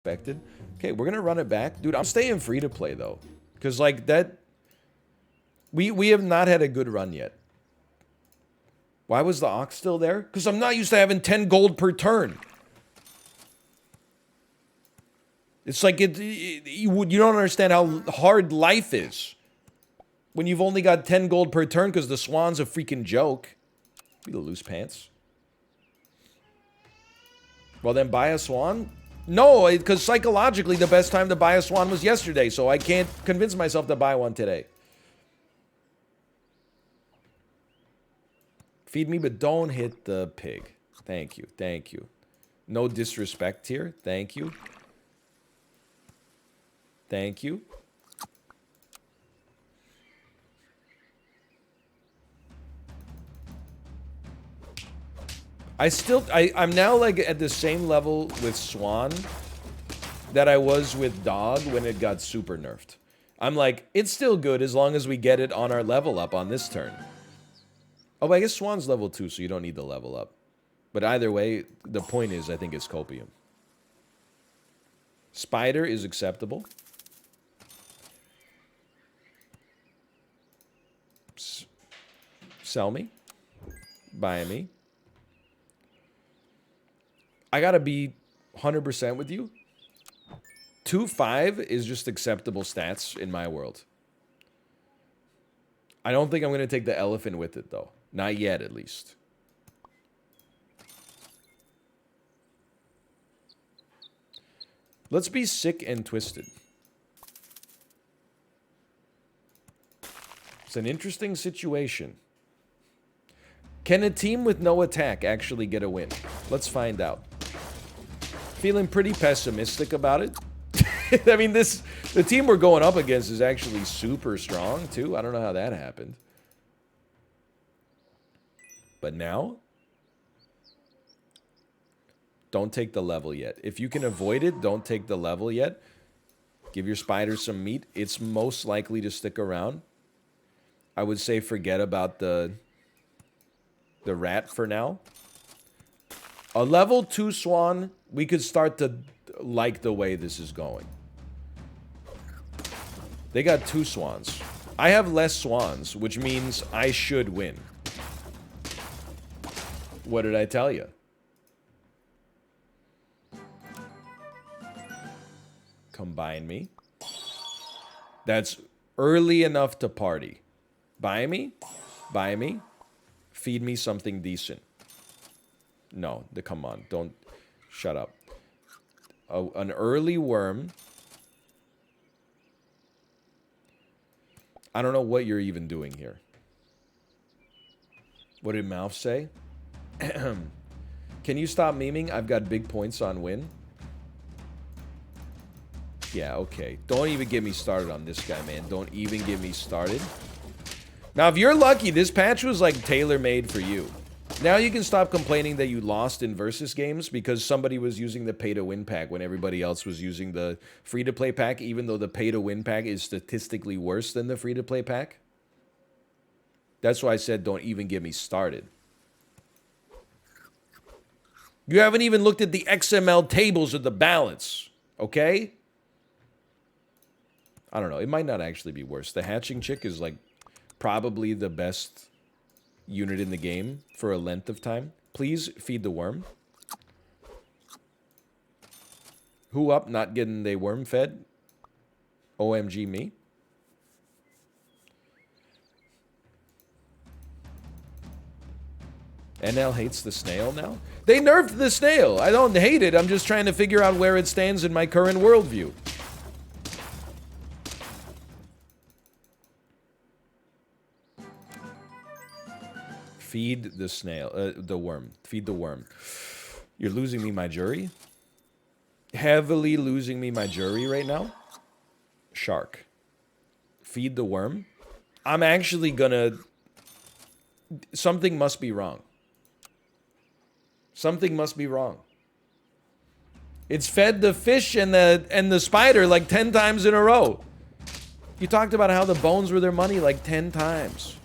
expected. Okay, we're gonna run it back. Dude, I'm staying free to play though. Cause like that we have not had a good run yet. Why was the ox still there? Because I'm not used to having 10 gold per turn. It's like you don't understand how hard life is when you've only got 10 gold per turn because the swan's a freaking joke. Be the loose pants. Well, then buy a swan? No, because psychologically the best time to buy a swan was yesterday, so I can't convince myself to buy one today. Feed me, but don't hit the pig. Thank you, thank you. No disrespect here. Thank you. Thank you. I'm now like at the same level with Swan that I was with Dog when it got super nerfed. I'm like, it's still good as long as we get it on our level up on this turn. Oh, but I guess Swan's level 2, so you don't need the level up. But either way, the point is, I think it's Copium. Spider is acceptable. Sell me. Buy me. I gotta be 100% with you. 2-5 is just acceptable stats in my world. I don't think I'm gonna take the elephant with it, though. Not yet, at least. Let's be sick and twisted. It's an interesting situation. Can a team with no attack actually get a win? Let's find out. Feeling pretty pessimistic about it. I mean, the team we're going up against is actually super strong, too. I don't know how that happened. But now, don't take the level yet. If you can avoid it, don't take the level yet. Give your spider some meat. It's most likely to stick around. I would say forget about the rat for now. A level 2 swan, we could start to like the way this is going. They got 2 swans. I have less swans, which means I should win. What did I tell you? Combine me. That's early enough to party. Buy me. Buy me. Feed me something decent. No, come on. Don't. Shut up. An early worm. I don't know what you're even doing here. What did Mouth say? Can you stop memeing? I've got big points on win. Yeah, okay. Don't even get me started on this guy, man. Don't even get me started. Now, if you're lucky, this patch was like tailor-made for you. Now you can stop complaining that you lost in versus games because somebody was using the pay-to-win pack when everybody else was using the free-to-play pack, even though the pay-to-win pack is statistically worse than the free-to-play pack. That's why I said don't even get me started. You haven't even looked at the XML tables of the balance, okay? I don't know. It might not actually be worse. The hatching chick is like probably the best unit in the game for a length of time. Please feed the worm. Who up not getting the worm fed? OMG me. NL hates the snail now? They nerfed the snail. I don't hate it. I'm just trying to figure out where it stands in my current worldview. Feed the snail, the worm. Feed the worm. You're losing me my jury? Heavily losing me my jury right now? Shark. Feed the worm? I'm actually gonna... Something must be wrong. Something must be wrong. It's fed the fish and the spider like 10 times in a row. You talked about how the bones were their money like 10 times.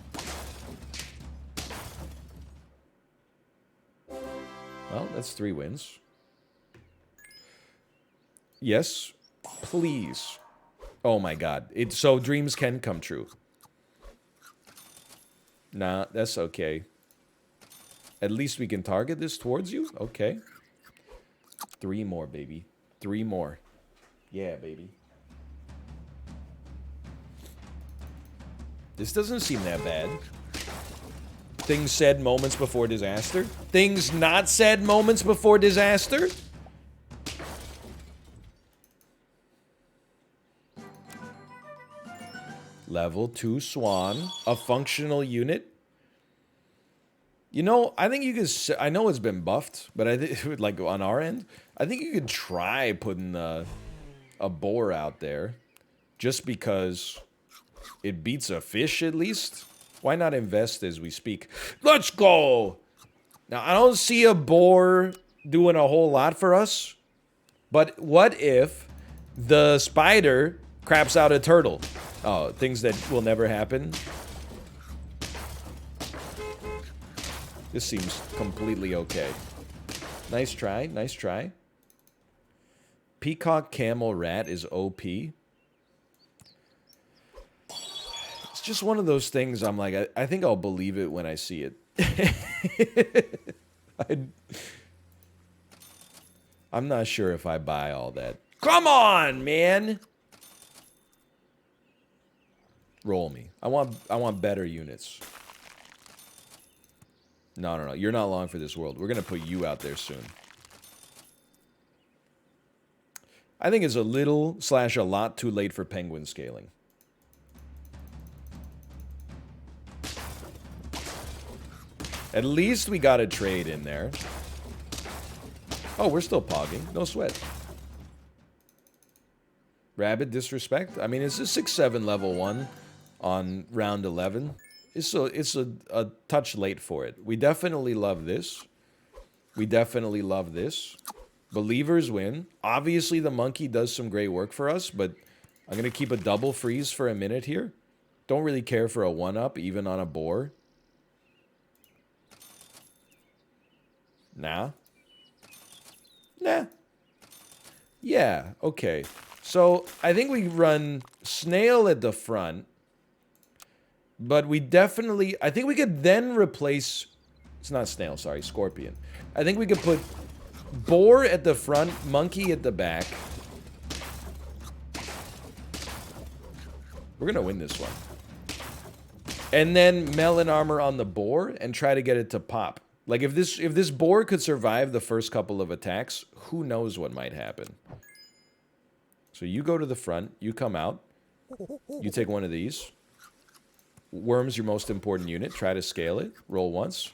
Well, that's 3 wins. Yes, please. Oh my god. So dreams can come true. Nah, that's okay. At least we can target this towards you? Okay. 3 more, baby. 3 more. Yeah, baby. This doesn't seem that bad. Things said moments before disaster. Things not said moments before disaster. Level 2 Swan. A functional unit. You know, I think you could... I know it's been buffed, but I think, like, on our end, I think you could try putting a boar out there. Just because it beats a fish, at least. Why not invest as we speak? Let's go! Now, I don't see a boar doing a whole lot for us. But what if the spider craps out a turtle? Oh, things that will never happen. This seems completely okay. Nice try, nice try. Peacock Camel Rat is OP. It's just one of those things I'm like, I think I'll believe it when I see it. I'm not sure if I buy all that. Come on, man! Roll me. I want better units. No. You're not long for this world. We're gonna put you out there soon. I think it's a little / a lot too late for penguin scaling. At least we got a trade in there. Oh, we're still pogging. No sweat. Rabid disrespect? I mean, it's a 6-7 level 1 on round 11. It's a touch late for it. We definitely love this. We definitely love this. Believers win. Obviously, the monkey does some great work for us, but I'm going to keep a double freeze for a minute here. Don't really care for a 1-up, even on a boar. Nah. Nah. Yeah, okay. So, I think we run snail at the front. But we definitely... I think we could then replace... It's not snail, sorry. Scorpion. I think we could put boar at the front, monkey at the back. We're gonna win this one. And then melon armor on the boar and try to get it to pop. Like, if this boar could survive the first couple of attacks, who knows what might happen. So you go to the front, you come out, you take one of these. Worm's your most important unit. Try to scale it. Roll once.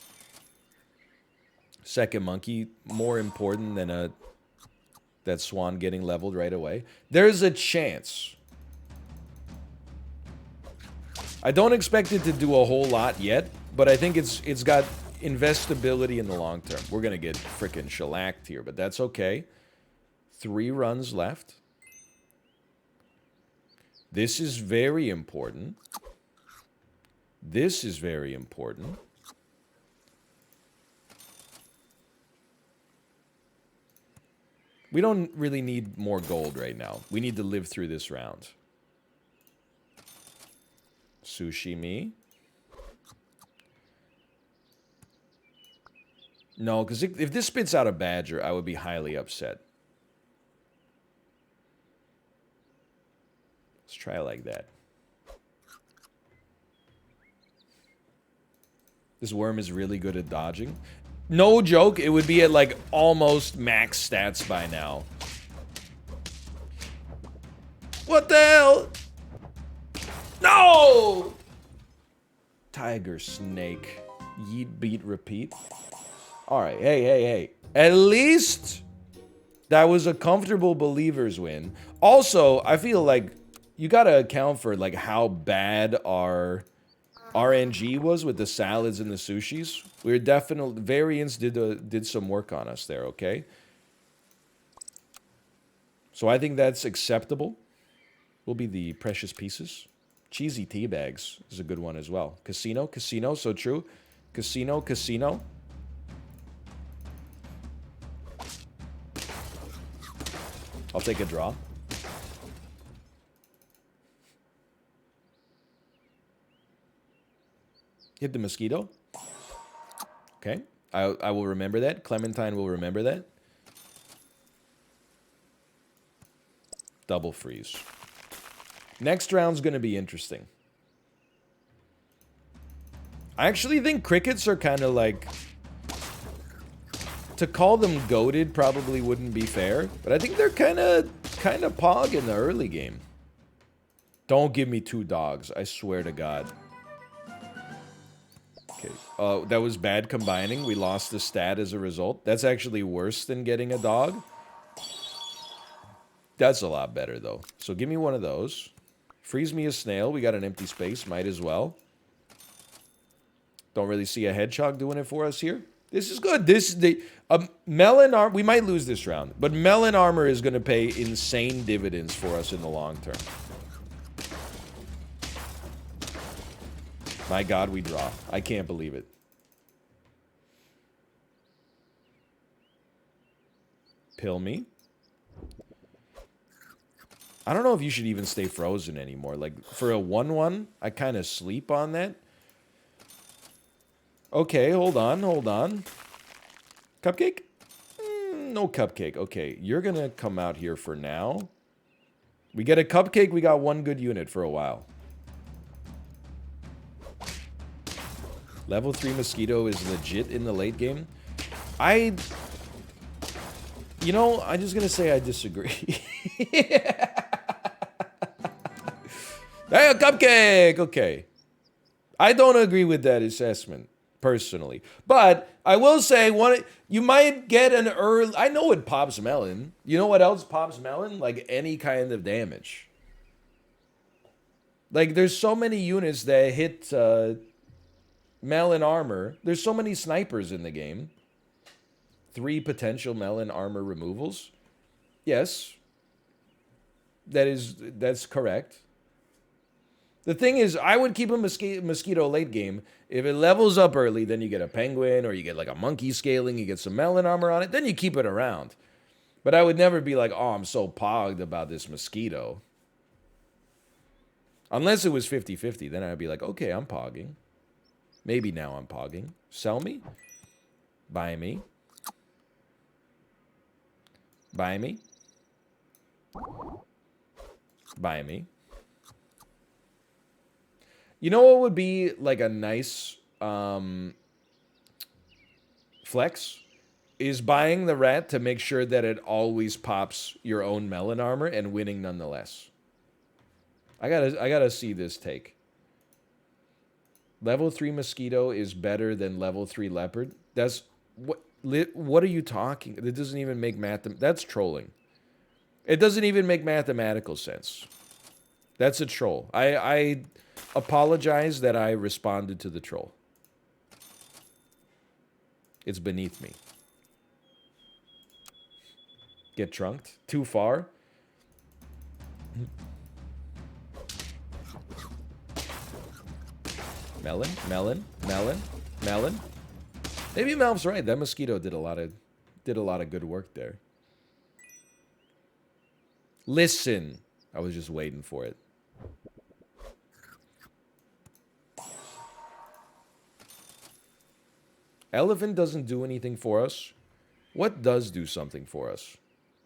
Second monkey, more important than that swan getting leveled right away. There's a chance. I don't expect it to do a whole lot yet, but I think it's got investability in the long term. We're going to get freaking shellacked here, but that's okay. 3 runs left. This is very important. This is very important. We don't really need more gold right now. We need to live through this round. Sushi me. No, because if this spits out a badger, I would be highly upset. Let's try it like that. This worm is really good at dodging. No joke, it would be at like almost max stats by now. What the hell? No! Tiger snake. Yeet, beat, repeat. Alright, hey. At least that was a comfortable Believers win. Also, I feel like you gotta account for like how bad our RNG was with the salads and the sushis. We were definitely... Variants did some work on us there, okay? So I think that's acceptable. Will be the precious pieces. Cheesy tea bags is a good one as well. Casino, so true. Casino. I'll take a draw. Hit the mosquito. Okay. I will remember that. Clementine will remember that. Double freeze. Next round's going to be interesting. I actually think crickets are kind of like... To call them goated probably wouldn't be fair, but I think they're kind of pog in the early game. Don't give me 2 dogs, I swear to God. Okay, that was bad combining. We lost the stat as a result. That's actually worse than getting a dog. That's a lot better, though. So give me one of those. Freeze me a snail. We got an empty space. Might as well. Don't really see a hedgehog doing it for us here. This is good. Melon armor. We might lose this round, but melon armor is going to pay insane dividends for us in the long term. My God, we draw. I can't believe it. Pill me. I don't know if you should even stay frozen anymore. Like, for a 1-1, I kind of sleep on that. Okay, hold on, hold on. Cupcake? No cupcake. Okay, you're going to come out here for now. We get a cupcake, we got 1 good unit for a while. Level 3 mosquito is legit in the late game. You know, I'm just going to say I disagree. Hey, a cupcake! Okay. I don't agree with that assessment, personally. But I will say, you might get an early... I know it pops melon. You know what else pops melon? Like any kind of damage. Like, there's so many units that hit melon armor. There's so many snipers in the game. 3 potential melon armor removals. Yes. That's correct. The thing is, I would keep a mosquito late game. If it levels up early, then you get a penguin, or you get like a monkey scaling, you get some melon armor on it, then you keep it around. But I would never be like, oh, I'm so pogged about this mosquito. Unless it was 50-50, then I'd be like, okay, I'm pogging. Maybe now I'm pogging. Sell me. Buy me. Buy me. Buy me. You know what would be like a nice flex? Is buying the rat to make sure that it always pops your own melon armor and winning nonetheless. I gotta see this take. Level 3 mosquito is better than level 3 leopard. That's what are you talking? It doesn't even make that's trolling. It doesn't even make mathematical sense. That's a troll. I apologize that I responded to the troll. It's beneath me. Get trunked. Too far. Melon, melon, melon, melon. Maybe Malv's right. That mosquito did a lot of good work there. Listen. I was just waiting for it. Elephant doesn't do anything for us. What does do something for us?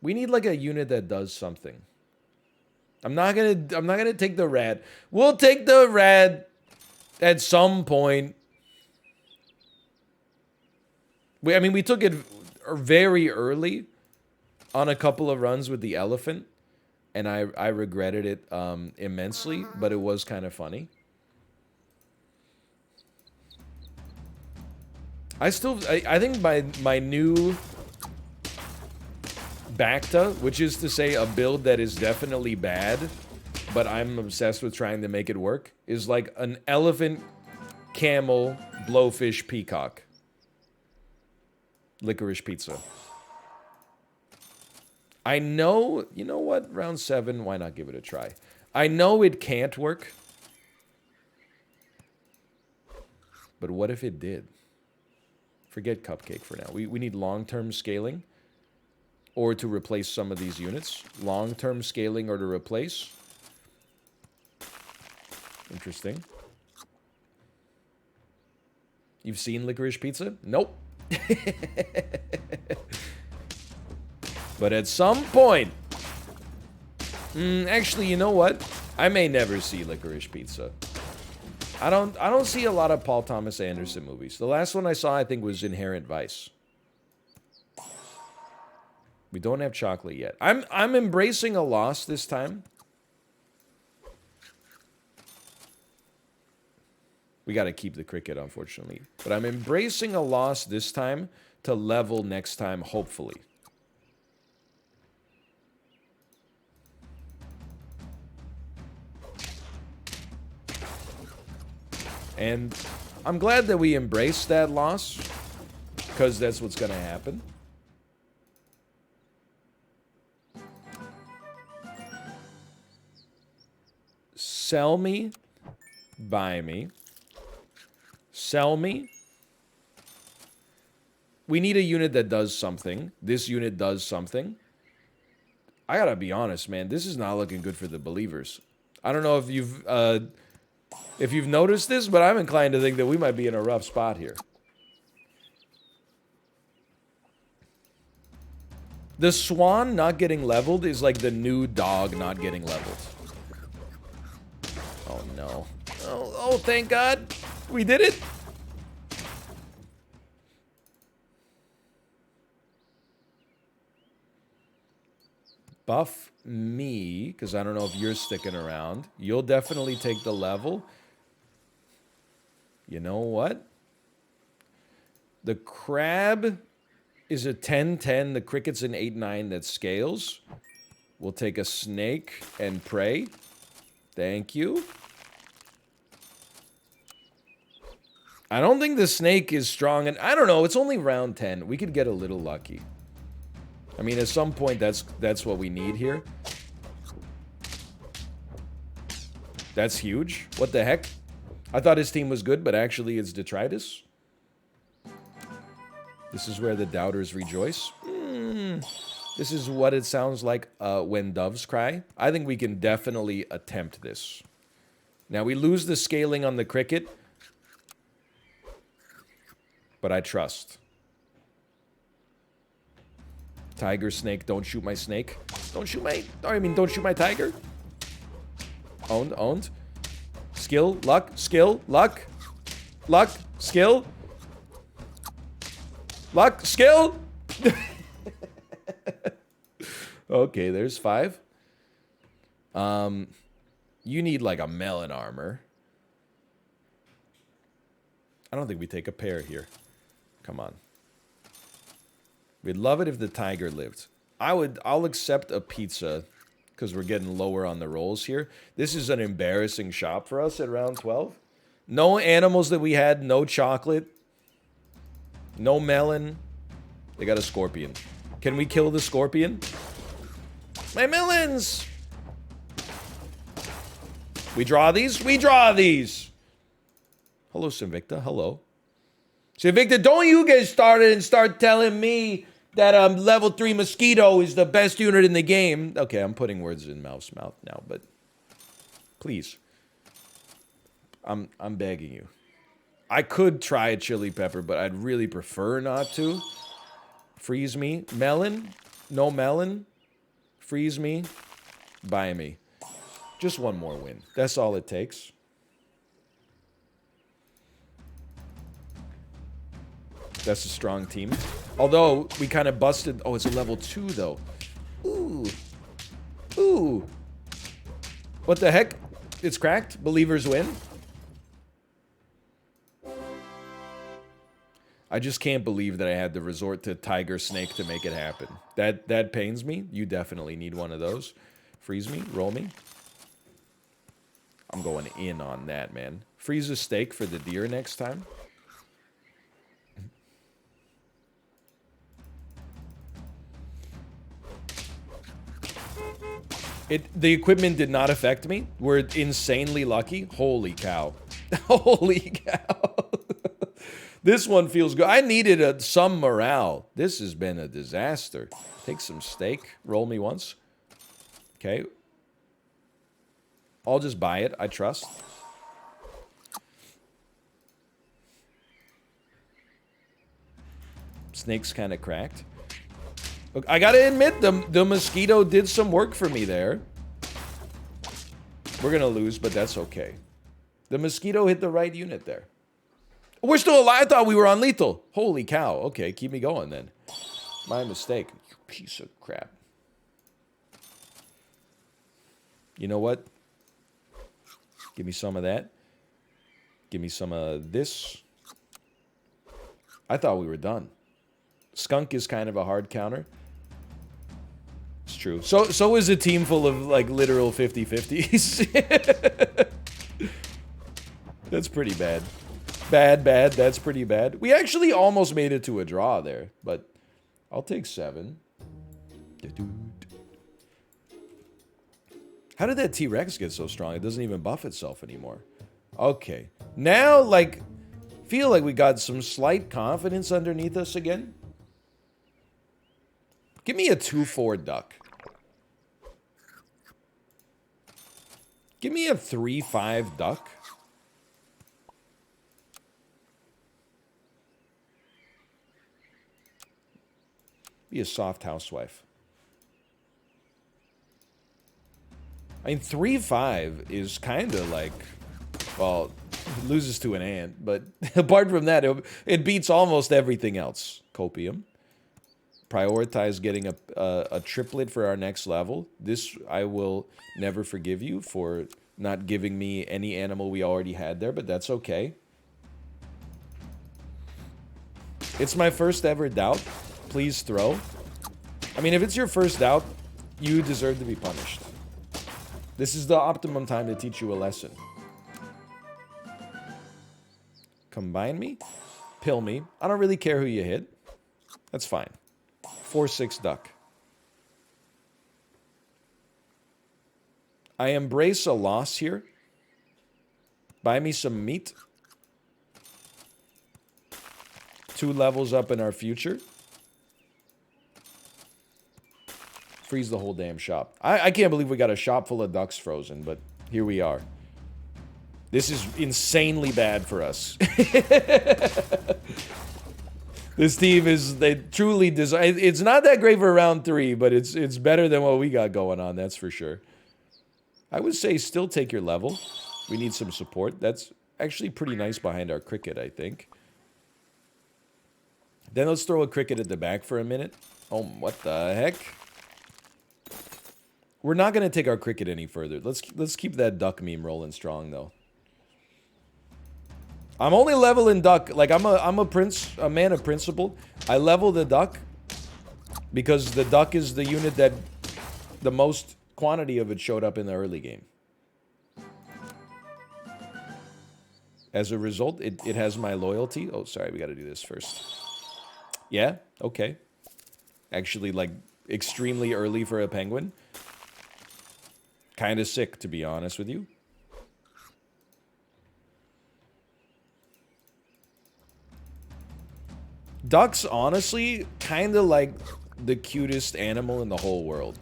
We need like a unit that does something. I'm not gonna take the rat. We'll take the rat at some point. We took it very early on a couple of runs with the elephant, and I regretted it immensely, but it was kind of funny. I think my new Bacta, which is to say a build that is definitely bad, but I'm obsessed with trying to make it work, is like an elephant, camel, blowfish, peacock. Licorice pizza. I know, you know what? Round 7, why not give it a try? I know it can't work. But what if it did? Forget cupcake for now. We need long-term scaling. or to replace some of these units. Long-term scaling or to replace. Interesting. You've seen Licorice Pizza? Nope. But at some point... actually, you know what? I may never see Licorice Pizza. I don't see a lot of Paul Thomas Anderson movies. The last one I saw, I think, was Inherent Vice. We don't have chocolate yet. I'm embracing a loss this time. We got to keep the cricket, unfortunately. But I'm embracing a loss this time to level next time, hopefully. And I'm glad that we embraced that loss, because that's what's going to happen. Sell me, buy me, sell me. We need a unit that does something. This unit does something. I gotta be honest, man. This is not looking good for the believers. I don't know if you've noticed this, but I'm inclined to think that we might be in a rough spot here. The swan not getting leveled is like the new dog not getting leveled. Oh, no. Oh, thank God. We did it. Buff me, because I don't know if you're sticking around. You'll definitely take the level. You know what? The crab is a 10-10. The cricket's an 8-9 that scales. We'll take a snake and pray. Thank you. I don't think the snake is strong, and I don't know. It's only round 10. We could get a little lucky. I mean, at some point, that's what we need here. That's huge. What the heck? I thought his team was good, but actually it's detritus. This is where the doubters rejoice. This is what it sounds like when doves cry. I think we can definitely attempt this. Now, we lose the scaling on the cricket, but I trust. Tiger, snake, don't shoot my snake. Don't shoot my tiger. Owned, owned. Skill, luck, skill, luck. Luck, skill. Luck, skill. Okay, there's 5. You need like a melon armor. I don't think we take a pair here. Come on. We'd love it if the tiger lived. I'll accept a pizza because we're getting lower on the rolls here. This is an embarrassing shop for us at round 12. No animals that we had, no chocolate, no melon. They got a scorpion. Can we kill the scorpion? My melons! We draw these? We draw these! Hello, Sinvicta. Hello. Sinvicta, don't you get started and start telling me that level 3 Mosquito is the best unit in the game. Okay, I'm putting words in Mouth's mouth now, but please. I'm begging you. I could try a chili pepper, but I'd really prefer not to. Freeze me. Melon? No melon. Freeze me. Buy me. Just one more win. That's all it takes. That's a strong team. Although, we kind of busted... Oh, it's a level 2, though. Ooh. Ooh. What the heck? It's cracked. Believers win. I just can't believe that I had to resort to Tiger Snake to make it happen. That pains me. You definitely need one of those. Freeze me. Roll me. I'm going in on that, man. Freeze a steak for the deer next time. The equipment did not affect me. We're insanely lucky. Holy cow. Holy cow. This one feels good. I needed some morale. This has been a disaster. Take some steak. Roll me once. Okay. I'll just buy it. I trust. Snake's kind of cracked. Look, I gotta admit, the mosquito did some work for me there. We're gonna lose, but that's okay. The mosquito hit the right unit there. We're still alive. I thought we were on lethal. Holy cow. Okay, keep me going then. My mistake. You piece of crap. You know what? Give me some of that. Give me some of this. I thought we were done. Skunk is kind of a hard counter. It's true. So is a team full of, like, literal 50-50s. That's pretty bad. Bad. That's pretty bad. We actually almost made it to a draw there, but I'll take 7. How did that T-Rex get so strong? It doesn't even buff itself anymore. Okay. Now, like, feel like we got some slight confidence underneath us again. Give me a 2-4 duck. Give me a 3-5 duck. Be a soft housewife. I mean, 3-5 is kind of like, well, it loses to an ant, but apart from that, it beats almost everything else. Copium. Prioritize getting a triplet for our next level. This, I will never forgive you for not giving me any animal we already had there, but that's okay. It's my first ever doubt. Please throw. I mean, if it's your first doubt, you deserve to be punished. This is the optimum time to teach you a lesson. Combine me. Pill me. I don't really care who you hit. That's fine. 4-6 duck. I embrace a loss here. Buy me some meat. 2 levels up in our future. Freeze the whole damn shop. I can't believe we got a shop full of ducks frozen, but here we are. This is insanely bad for us. This team is, they truly design. It's not that great for round 3, but it's better than what we got going on, that's for sure. I would say still take your level. We need some support. That's actually pretty nice behind our cricket, I think. Then let's throw a cricket at the back for a minute. Oh, what the heck? We're not going to take our cricket any further. Let's keep that duck meme rolling strong, though. I'm only leveling duck. Like, I'm a man of principle. I level the duck because the duck is the unit that the most quantity of it showed up in the early game. As a result, it has my loyalty. Oh, sorry, we got to do this first. Yeah, okay. Actually, like, extremely early for a penguin. Kind of sick, to be honest with you. Ducks, honestly, kind of like the cutest animal in the whole world.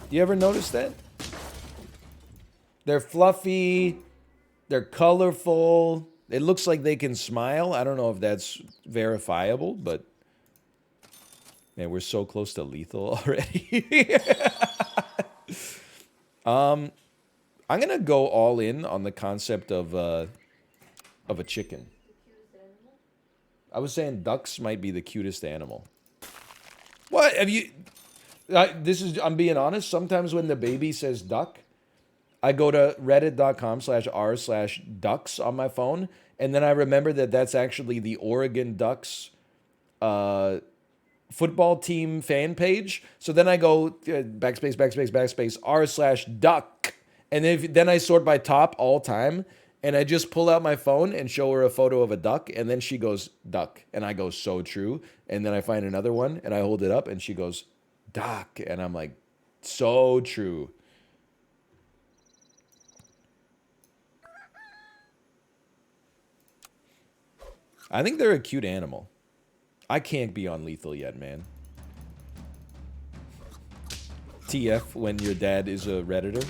You ever notice that? They're fluffy. They're colorful. It looks like they can smile. I don't know if that's verifiable, but... Man, we're so close to lethal already. I'm going to go all in on the concept of a chicken. I was saying ducks might be the cutest animal. What? Have you... I'm being honest. Sometimes when the baby says duck, I go to reddit.com/r/ducks on my phone, and then I remember that that's actually the Oregon Ducks football team fan page. So then I go backspace r/duck, and then I sort by top all time, and I just pull out my phone and show her a photo of a duck, and then she goes duck, and I go so true, and then I find another one and I hold it up and she goes duck, and I'm like so true. I think they're a cute animal. I can't be on lethal yet, man. TF when your dad is a Redditor.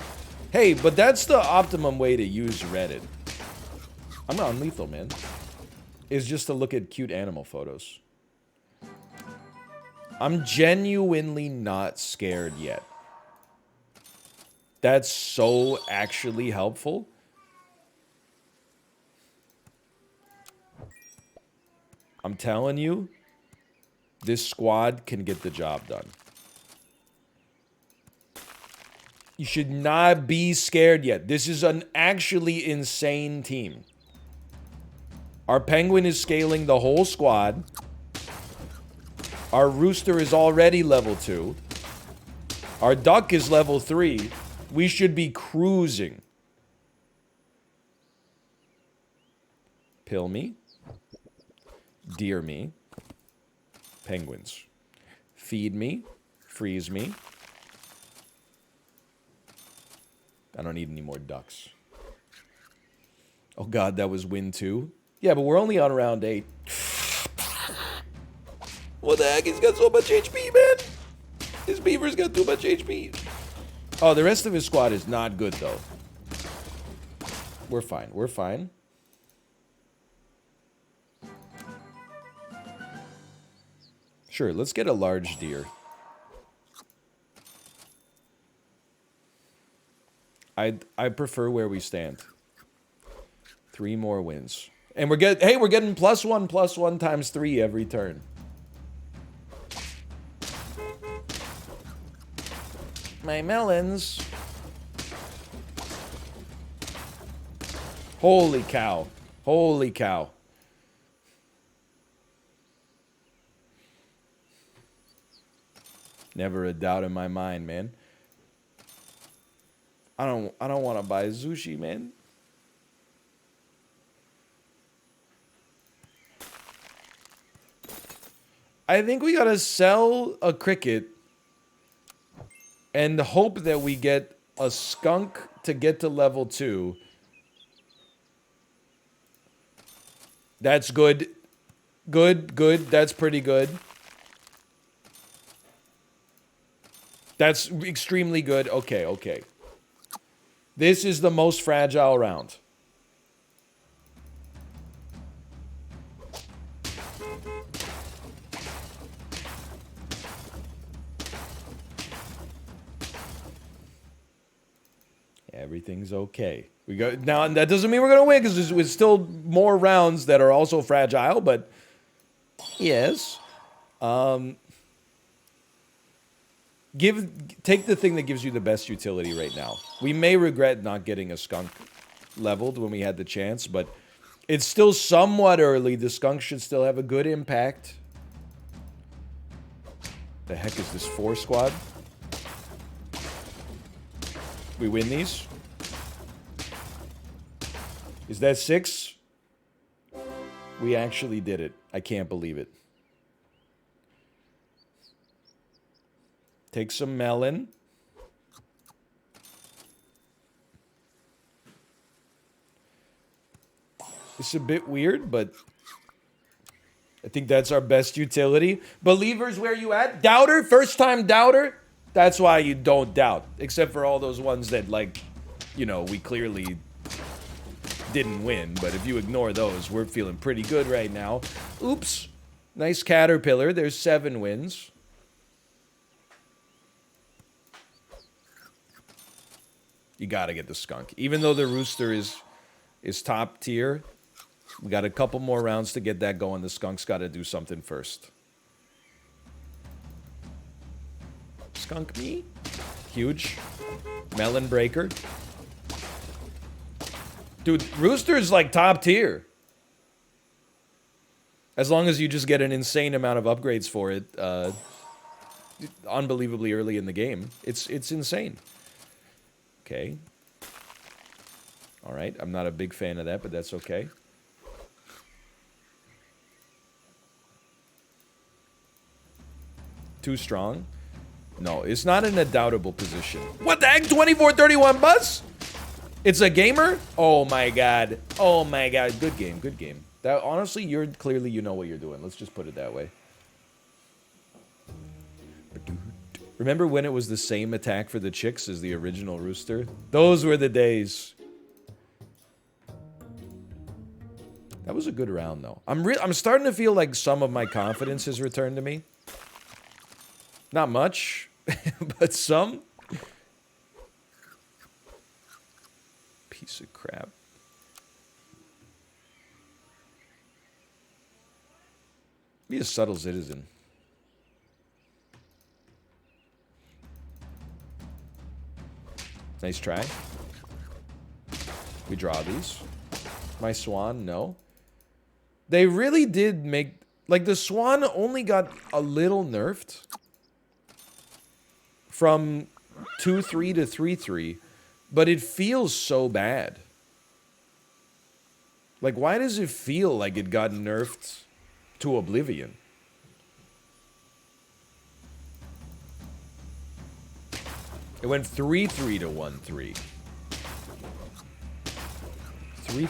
Hey, but that's the optimum way to use Reddit. I'm not on lethal, man. Is just to look at cute animal photos. I'm genuinely not scared yet. That's so actually helpful. I'm telling you, this squad can get the job done. You should not be scared yet. This is an actually insane team. Our Penguin is scaling the whole squad. Our Rooster is already level 2. Our Duck is level 3. We should be cruising. Pill me. Deer me. Penguins. Feed me. Freeze me. I don't need any more ducks. Oh god, that was win 2. Yeah, but we're only on round 8. What the heck? He's got so much HP, man. His beaver's got too much HP. Oh, the rest of his squad is not good, though. We're fine. We're fine. Sure, let's get a large deer. I prefer where we stand. 3 more wins. And we're getting, hey, we're getting +1 times 3 every turn. My melons. Holy cow. Holy cow. Never a doubt in my mind, man. I don't want to buy sushi, man. I think we gotta sell a cricket and hope that we get a skunk to get to level 2. That's good. Good, good. That's pretty good. That's extremely good. Okay, okay. This is the most fragile round. Everything's okay. We go now. That doesn't mean we're gonna win because there's still more rounds that are also fragile. But yes, take the thing that gives you the best utility right now. We may regret not getting a skunk leveled when we had the chance, but it's still somewhat early. The skunk should still have a good impact. The heck is this 4 squad? We win these? Is that 6? We actually did it. I can't believe it. Take some melon. It's a bit weird, but I think that's our best utility. Believers, where you at? Doubter? First time doubter? That's why you don't doubt. Except for all those ones that, like, you know, we clearly didn't win. But if you ignore those, we're feeling pretty good right now. Oops. Nice caterpillar. There's 7 wins. You gotta get the skunk. Even though the rooster is top tier, we got a couple more rounds to get that going. The skunk's gotta do something first. Skunk me. Huge. Melon breaker. Dude, rooster's like top tier. As long as you just get an insane amount of upgrades for it, unbelievably early in the game. It's insane. Okay. Alright, I'm not a big fan of that, but that's okay. Too strong? No, it's not in a doubtable position. What the heck? 24-31 bus? It's a gamer? Oh my god. Oh my god. Good game, good game. That honestly, you're clearly you know what you're doing. Let's just put it that way. Remember when it was the same attack for the chicks as the original rooster? Those were the days. That was a good round, though. I'm starting to feel like some of my confidence has returned to me. Not much, but some. Piece of crap. Be a subtle citizen. Nice try. We draw these. My swan, no. They really did make... Like, the swan only got a little nerfed. From 2-3 to 3-3. But it feels so bad. Like, why does it feel like it got nerfed to oblivion? It went 3-3 to 1-3.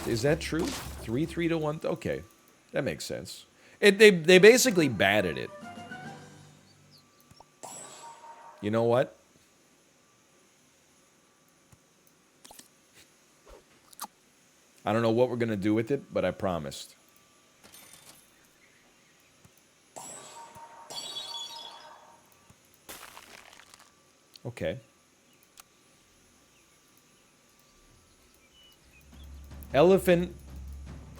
Is that true? 3-3 to 1? Okay, that makes sense. They basically batted it. You know what? I don't know what we're gonna do with it, but I promised. Okay. Elephant,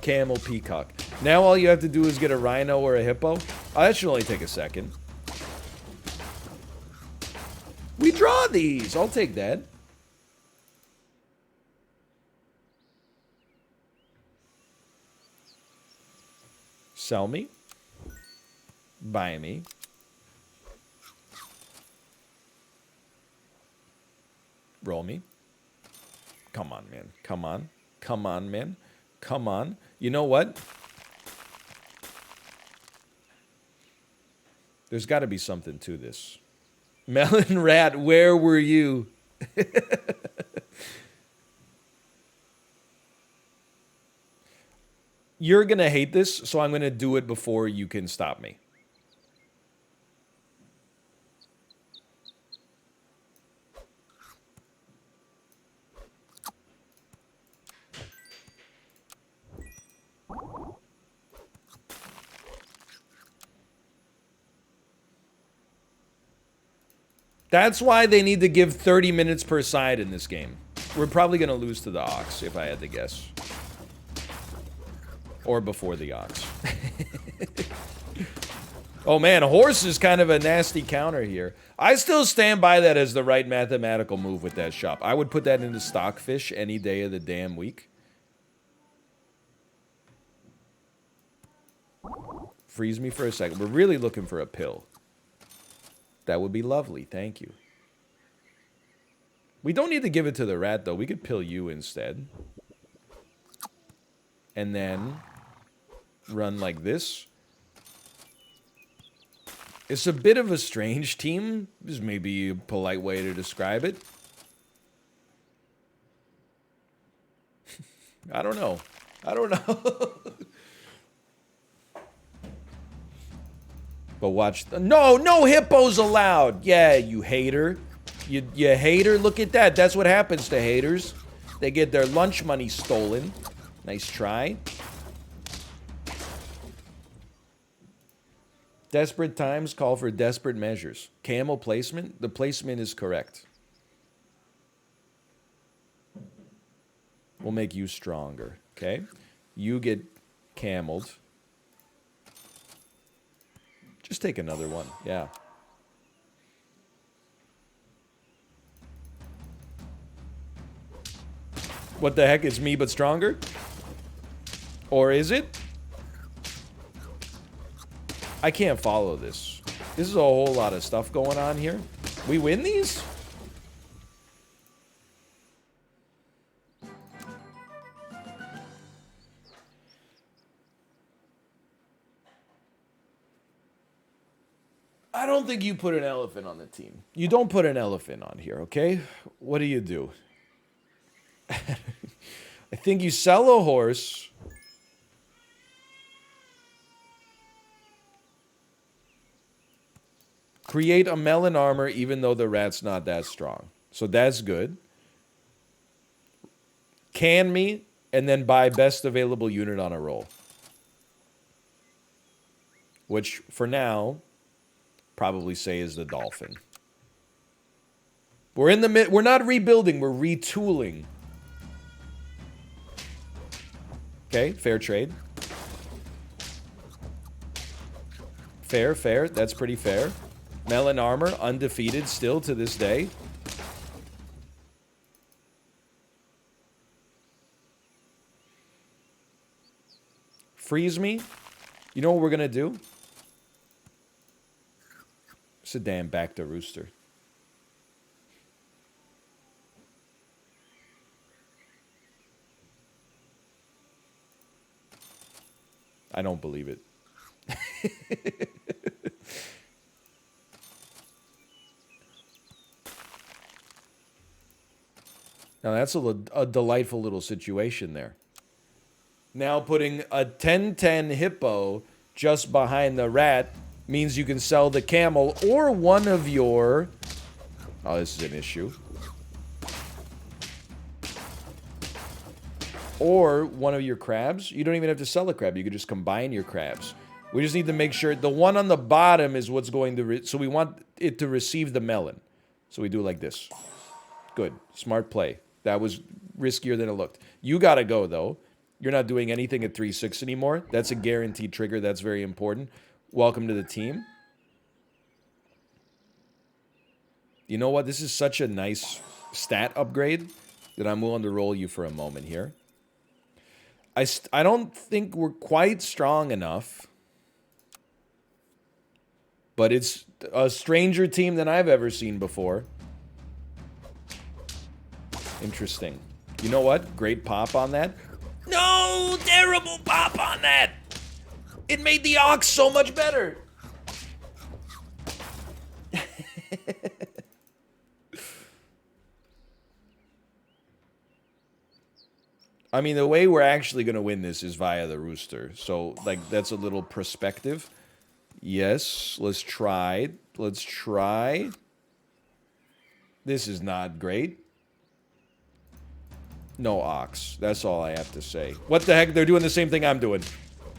camel, peacock. Now all you have to do is get a rhino or a hippo. Oh, that should only take a second. We draw these. I'll take that. Sell me. Buy me. Roll me. Come on, man. Come on. Come on, man. Come on. You know what? There's got to be something to this. Melon Rat, where were you? You're going to hate this, so I'm going to do it before you can stop me. That's why they need to give 30 minutes per side in this game. We're probably going to lose to the Ox, if I had to guess. Or before the Ox. Oh man, horse is kind of a nasty counter here. I still stand by that as the right mathematical move with that shop. I would put that into stockfish any day of the damn week. Freeze me for a second. We're really looking for a pill. That would be lovely. Thank you. We don't need to give it to the rat, though. We could pill you instead. And then run like this. It's a bit of a strange team. This is maybe a polite way to describe it. I don't know. I don't know. But watch. No hippos allowed. Yeah, you hater. You hater. Look at that. That's what happens to haters. They get their lunch money stolen. Nice try. Desperate times call for desperate measures. Camel placement? The placement is correct. We'll make you stronger. Okay? You get cameled. Just take another one. Yeah. What the heck? It's me but stronger? Or is it? I can't follow this. This is a whole lot of stuff going on here. We win these? I don't think you put an elephant on the team. You don't put an elephant on here, okay? What do? I think you sell a horse. Create a melon armor even though the rat's not that strong. So that's good. Can me, and then buy best available unit on a roll. Which, for now, probably say is the dolphin. We're in the mid. We're not rebuilding. We're retooling. Okay, fair trade. Fair, fair. That's pretty fair. Melon armor, undefeated still to this day. Freeze me. You know what we're going to do? Sit damn back to rooster. I don't believe it. Now that's a delightful little situation there. Now putting a 10-10 hippo just behind the rat means you can sell the camel or one of your... Oh, this is an issue. Or one of your crabs. You don't even have to sell a crab. You could just combine your crabs. We just need to make sure the one on the bottom is what's going to... So we want it to receive the melon. So we do like this. Good. Smart play. That was riskier than it looked. You gotta go, though. You're not doing anything at 3-6 anymore. That's a guaranteed trigger. That's very important. Welcome to the team. You know what? This is such a nice stat upgrade that I'm willing to roll you for a moment here. I don't think we're quite strong enough. But it's a stranger team than I've ever seen before. Interesting. You know what? Great pop on that. No! Terrible pop on that! It made the ox so much better! I mean, the way we're actually going to win this is via the rooster. So, like, that's a little perspective. Yes, let's try. Let's try. This is not great. No ox. That's all I have to say. What the heck? They're doing the same thing I'm doing.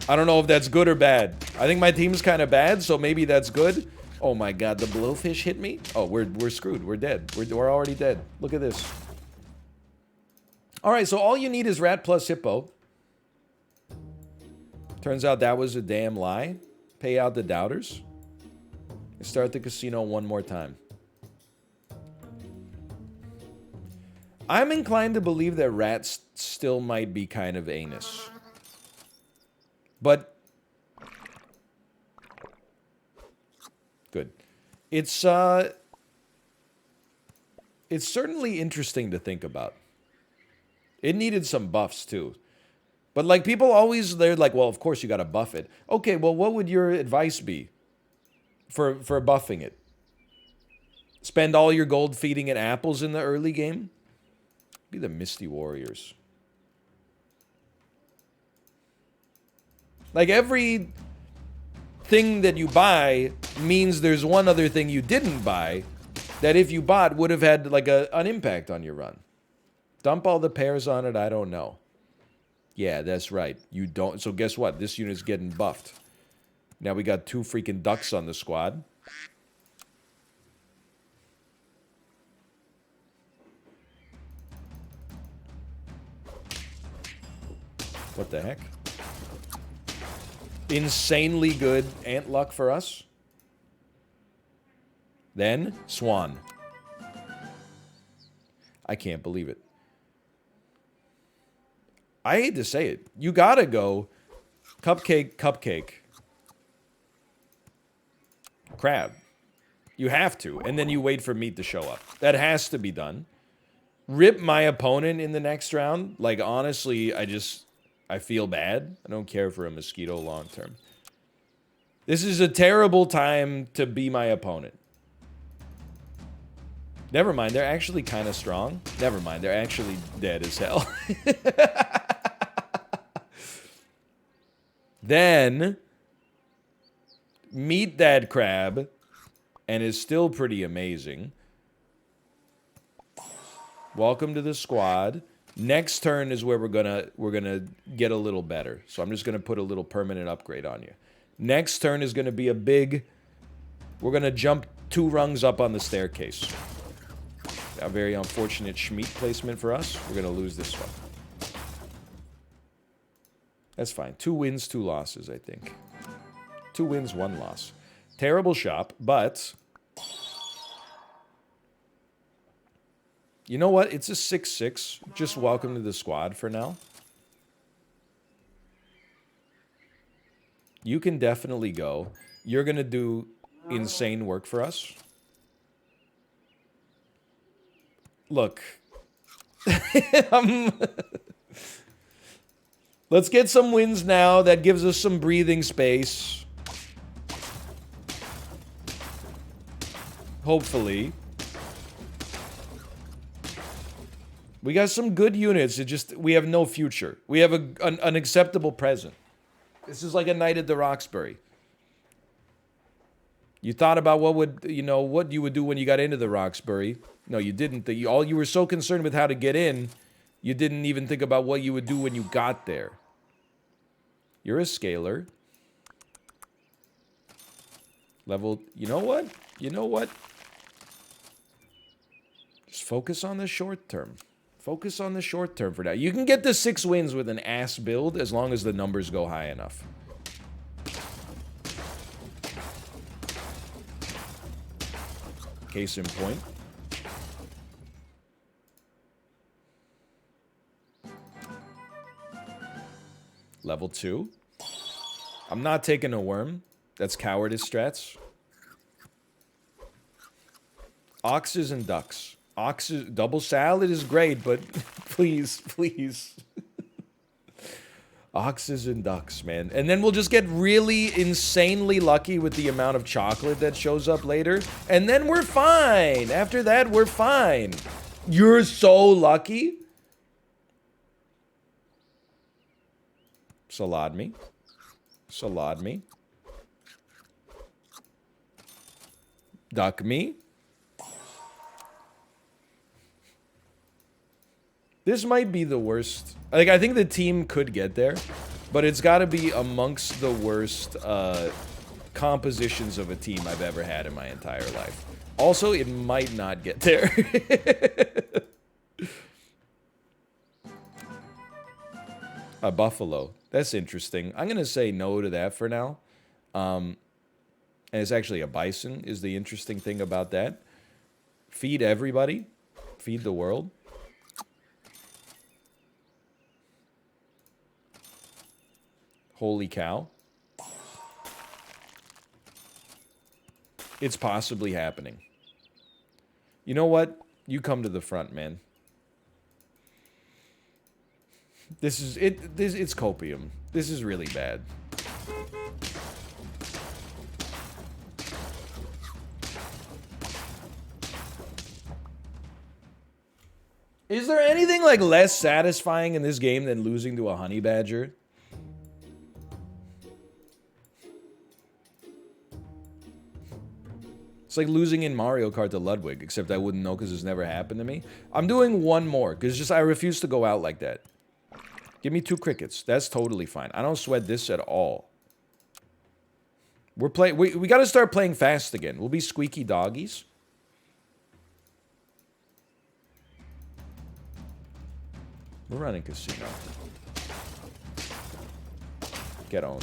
I don't know if that's good or bad. I think my team's kind of bad, so maybe that's good. Oh my god, the blowfish hit me? Oh, we're screwed. We're dead. We're already dead. Look at this. Alright, so all you need is rat plus hippo. Turns out that was a damn lie. Pay out the doubters. And start the casino one more time. I'm inclined to believe that rats still might be kind of anus. But... Good. It's certainly interesting to think about. It needed some buffs, too. But, like, people always, they're like, well, of course you gotta buff it. Okay, well, what would your advice be for buffing it? Spend all your gold feeding it apples in the early game? Be the Misty Warriors. Like, every thing that you buy means there's one other thing you didn't buy that if you bought would have had, like, an impact on your run. Dump all the pairs on it, I don't know. Yeah, that's right. You don't. So guess what? This unit's getting buffed. Now we got 2 freaking ducks on the squad. What the heck? Insanely good ant luck for us. Then, swan. I can't believe it. I hate to say it. You gotta go cupcake, cupcake. Crab. You have to. And then you wait for meat to show up. That has to be done. Rip my opponent in the next round. Like, honestly, I feel bad. I don't care for a mosquito long term. This is a terrible time to be my opponent. Never mind, they're actually kind of strong. Never mind, they're actually dead as hell. Then, meet that crab, and is still pretty amazing. Welcome to the squad. Next turn is where we're gonna get a little better. So I'm just gonna put a little permanent upgrade on you. Next turn is gonna be a big. We're gonna jump 2 rungs up on the staircase. A very unfortunate Schmeat placement for us. We're gonna lose this one. That's fine. 2 wins, 2 losses, I think. 2 wins, 1 loss. Terrible shop, but... You know what? It's a 6-6. Just welcome to the squad for now. You can definitely go. You're going to do insane work for us. Look. Let's get some wins now. That gives us some breathing space. Hopefully. We got some good units. It just, we have no future. We have an acceptable present. This is like a night at the Roxbury. You thought about what you would do when you got into the Roxbury. No, you didn't. You were so concerned with how to get in, you didn't even think about what you would do when you got there. You're a scaler. Level, you know what? You know what? Just focus on the short term. Focus on the short term for now. You can get the 6 wins with an ass build as long as the numbers go high enough. Case in point. Level 2. I'm not taking a worm. That's cowardice strats. Oxes and ducks. Oxes, double salad is great, but please, please. Oxes and ducks, man. And then we'll just get really insanely lucky with the amount of chocolate that shows up later. And then we're fine. After that, we're fine. You're so lucky. Salad me. Salad me. Duck me. This might be the worst. Like, I think the team could get there, but it's got to be amongst the worst compositions of a team I've ever had in my entire life. Also, it might not get there. A buffalo. That's interesting. I'm going to say no to that for now. And it's actually a bison is the interesting thing about that. Feed everybody. Feed the world. Holy cow. It's possibly happening. You know what? You come to the front, man. This is it. It's copium. This is really bad. Is there anything like less satisfying in this game than losing to a honey badger? It's like losing in Mario Kart to Ludwig, except I wouldn't know because it's never happened to me. I'm doing one more, because just I refuse to go out like that. Give me 2 crickets. That's totally fine. I don't sweat this at all. We're playing. We got to start playing fast again. We'll be squeaky doggies. We're running casino. Get on.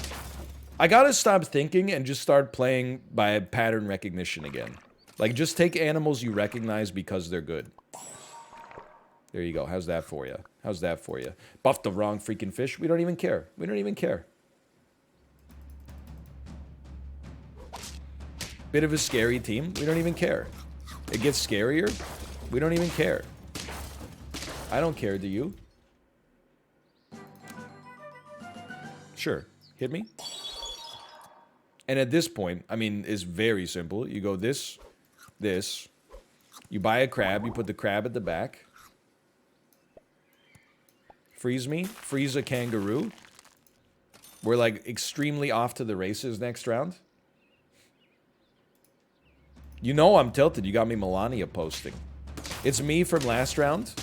I gotta stop thinking and just start playing by pattern recognition again. Like, just take animals you recognize because they're good. There you go. How's that for you? How's that for you? Buff the wrong freaking fish. We don't even care. We don't even care. Bit of a scary team. We don't even care. It gets scarier. We don't even care. I don't care, do you? Sure. Hit me. And at this point, I mean, it's very simple. You go this, this. You buy a crab. You put the crab at the back. Freeze me. Freeze a kangaroo. We're, like, extremely off to the races next round. You know I'm tilted. You got me Melania posting. It's me from last round.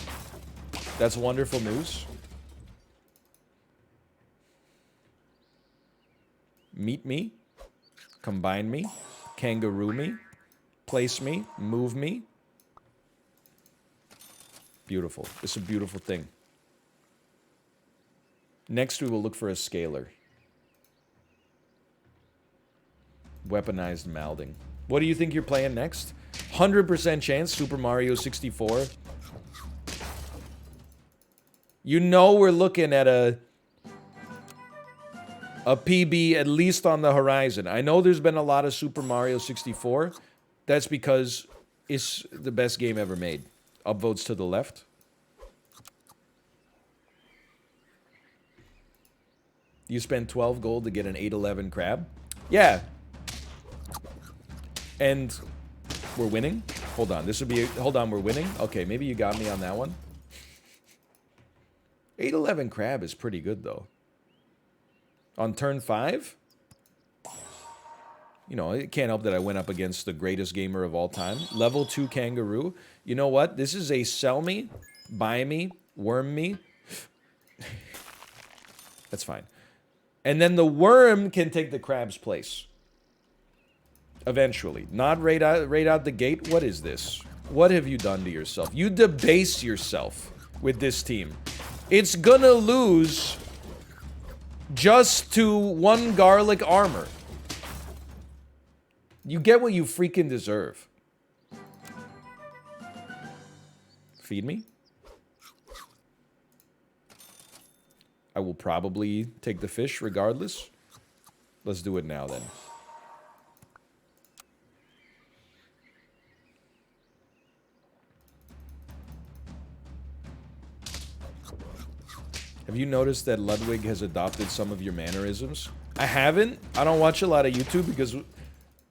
That's wonderful news. Meet me. Combine me. Kangaroo me. Place me. Move me. Beautiful. It's a beautiful thing. Next, we will look for a scaler. Weaponized malding. What do you think you're playing next? 100% chance, Super Mario 64. You know we're looking at a PB at least on the horizon. I know there's been a lot of Super Mario 64. That's because it's the best game ever made. Upvotes to the left. You spend 12 gold to get an 811 crab? Yeah. And we're winning? Hold on, this would be... Hold on, we're winning? Okay, maybe you got me on that one. 811 crab is pretty good, though. On turn 5? You know, it can't help that I went up against the greatest gamer of all time. Level 2 kangaroo. You know what? This is a sell me, buy me, worm me. That's fine. And then the worm can take the crab's place. Eventually. Not right out the gate. What is this? What have you done to yourself? You debase yourself with this team. It's gonna lose just to 1 garlic armor. You get what you freaking deserve. Feed me. I will probably take the fish regardless. Let's do it now then. Have you noticed that Ludwig has adopted some of your mannerisms? I haven't. I don't watch a lot of YouTube because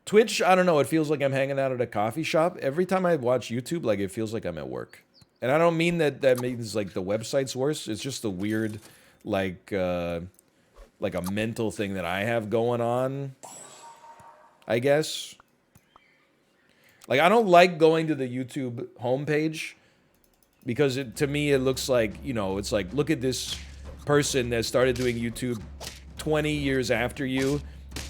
Twitch, I don't know, it feels like I'm hanging out at a coffee shop. Every time I watch YouTube, like, it feels like I'm at work. And I don't mean that that means, like, the website's worse. It's just a weird, like a mental thing that I have going on, I guess. Like, I don't like going to the YouTube homepage because to me, it looks like, you know, it's like, look at this person that started doing YouTube 20 years after you,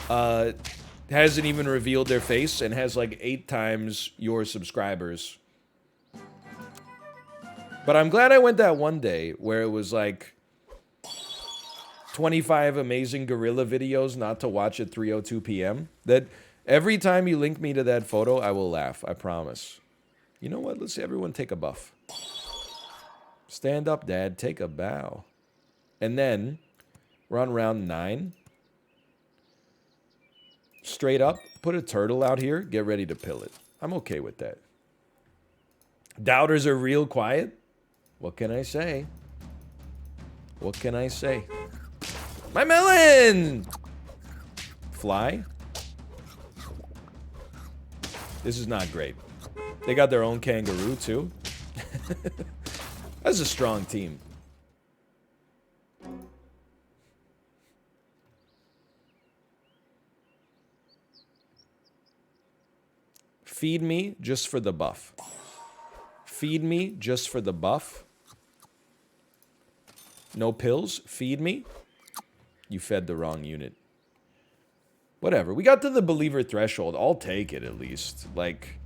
hasn't even revealed their face and has like 8 times your subscribers. But I'm glad I went that one day where it was like 25 amazing gorilla videos not to watch at 3:02 p.m. That every time you link me to that photo, I will laugh. I promise. You know what? Let's everyone take a buff. Stand up, Dad. Take a bow. And then we're on round 9. Straight up, put a turtle out here. Get ready to pill it. I'm okay with that. Doubters are real quiet. What can I say? What can I say? My melon! Fly? This is not great. They got their own kangaroo, too. That's a strong team. Feed me just for the buff. Feed me just for the buff. No pills. Feed me. You fed the wrong unit. Whatever. We got to the believer threshold. I'll take it at least. Like,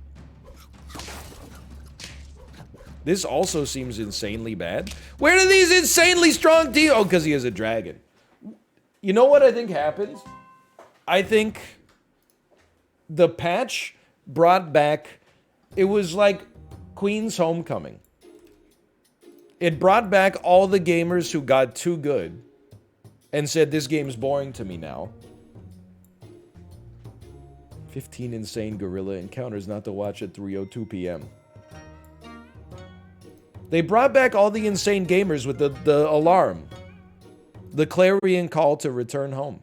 this also seems insanely bad. Where do these insanely strong teams? Oh, because he has a dragon. You know what I think happened? I think the patch brought back, it was like Queen's Homecoming. It brought back all the gamers who got too good and said, this game's boring to me now. 15 insane gorilla encounters not to watch at 3:02 p.m. They brought back all the insane gamers with the alarm. The clarion call to return home.